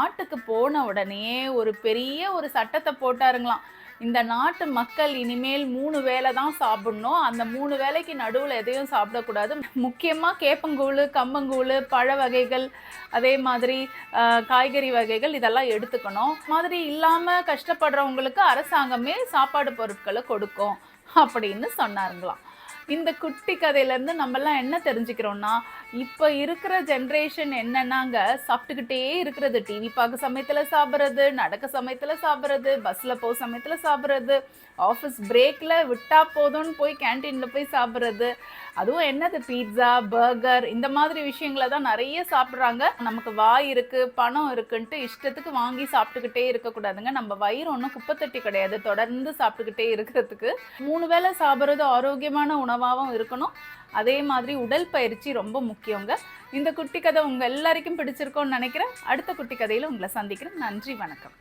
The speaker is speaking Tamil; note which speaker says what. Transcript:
Speaker 1: நாட்டுக்கு போன உடனே ஒரு பெரிய ஒரு சட்டத்தை போட்டாருங்களாம். இந்த நாட்டு மக்கள் இனிமேல் 3 வேளை தான் சாப்பிடணும். அந்த 3 வேளைக்கு நடுவுல எதையும் சாப்பிடக்கூடாது. முக்கியமா கேப்பங்கூழு, கம்பங்கூழு, பழ வகைகள், அதே மாதிரி காய்கறி வகைகள் இதெல்லாம் எடுத்துக்கணும். மாதிரி இல்லாம கஷ்டப்படுறவங்களுக்கு அரசாங்கமே சாப்பாடு பொருட்கள கொடுக்கும் அப்படின்னு சொன்னாருங்களாம். இந்த குட்டி கதையிலேருந்து நம்மலாம் என்ன தெரிஞ்சுக்கிறோம்னா, இப்போ இருக்கிற ஜென்ரேஷன் என்னன்னாங்க, சாப்பிட்டுக்கிட்டே இருக்கிறது. டிவி பார்க்க சமயத்தில் சாப்பிட்றது, நடக்க சமயத்தில் சாப்பிட்றது, பஸ்ஸில் போக சமயத்தில் சாப்பிட்றது, ஆஃபீஸ் பிரேக்கில் விட்டா போதும்னு போய் கேன்டீனில் போய் சாப்பிட்றது. அதுவும் என்னது பீட்சா, பர்கர் இந்த மாதிரி விஷயங்களை தான் நிறைய சாப்பிட்றாங்க. நமக்கு வாய் இருக்குது, பணம் இருக்குன்ட்டு இஷ்டத்துக்கு வாங்கி சாப்பிட்டுக்கிட்டே இருக்கக்கூடாதுங்க. நம்ம வயிறு ஒன்றும் குப்பைத்தட்டி கிடையாது, தொடர்ந்து சாப்பிட்டுக்கிட்டே இருக்கிறதுக்கு. 3 வேளை சாப்பிட்றது ஆரோக்கியமான உணவாகவும் இருக்கணும். அதே மாதிரி உடற்பயிற்சி ரொம்ப முக்கியங்க. இந்த குட்டி கதை உங்கள் எல்லாருக்கும் பிடிச்சிருக்கோன்னு நினைக்கிறேன். அடுத்த குட்டி கதையில் உங்களை சந்திக்கிறேன். நன்றி, வணக்கம்.